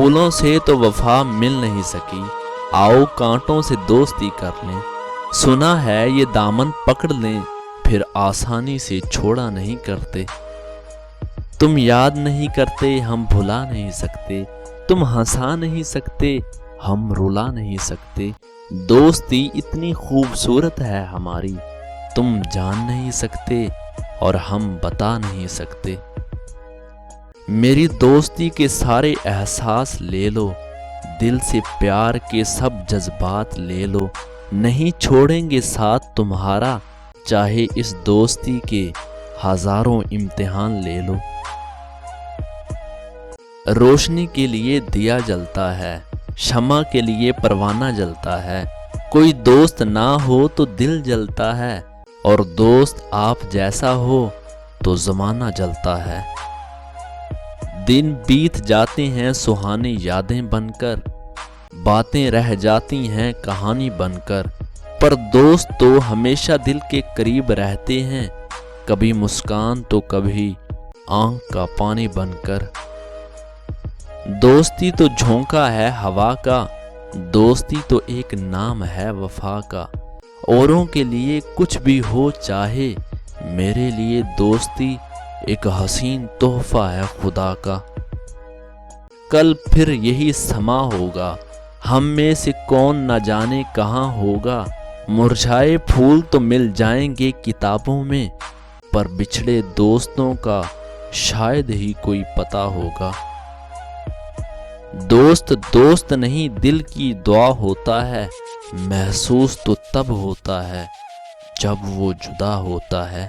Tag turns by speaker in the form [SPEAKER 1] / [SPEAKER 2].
[SPEAKER 1] پھولوں سے تو وفا مل نہیں سکی، آؤ کانٹوں سے دوستی کر لیں۔ سنا ہے یہ دامن پکڑ لیں پھر آسانی سے چھوڑا نہیں کرتے۔ تم یاد نہیں کرتے ہم بھلا نہیں سکتے، تم ہنسا نہیں سکتے ہم رلا نہیں سکتے۔ دوستی اتنی خوبصورت ہے ہماری، تم جان نہیں سکتے اور ہم بتا نہیں سکتے۔ میری دوستی کے سارے احساس لے لو، دل سے پیار کے سب جذبات لے لو، نہیں چھوڑیں گے ساتھ تمہارا، چاہے اس دوستی کے ہزاروں امتحان لے لو۔ روشنی کے لیے دیا جلتا ہے، شمع کے لیے پروانہ جلتا ہے، کوئی دوست نہ ہو تو دل جلتا ہے، اور دوست آپ جیسا ہو تو زمانہ جلتا ہے۔ دن بیت جاتے ہیں سہانی یادیں بن کر، باتیں رہ جاتی ہیں کہانی بن کر، پر دوست تو ہمیشہ دل کے قریب رہتے ہیں، کبھی مسکان تو کبھی آنکھ کا پانی بن کر۔ دوستی تو جھونکا ہے ہوا کا، دوستی تو ایک نام ہے وفا کا، اوروں کے لیے کچھ بھی ہو چاہے، میرے لیے دوستی ایک حسین تحفہ ہے خدا کا۔ کل پھر یہی سما ہوگا، ہم میں سے کون نہ جانے کہاں ہوگا، مرجھائے پھول تو مل جائیں گے کتابوں میں، پر بچھڑے دوستوں کا شاید ہی کوئی پتہ ہوگا۔ دوست دوست نہیں دل کی دعا ہوتا ہے، محسوس تو تب ہوتا ہے جب وہ جدا ہوتا ہے۔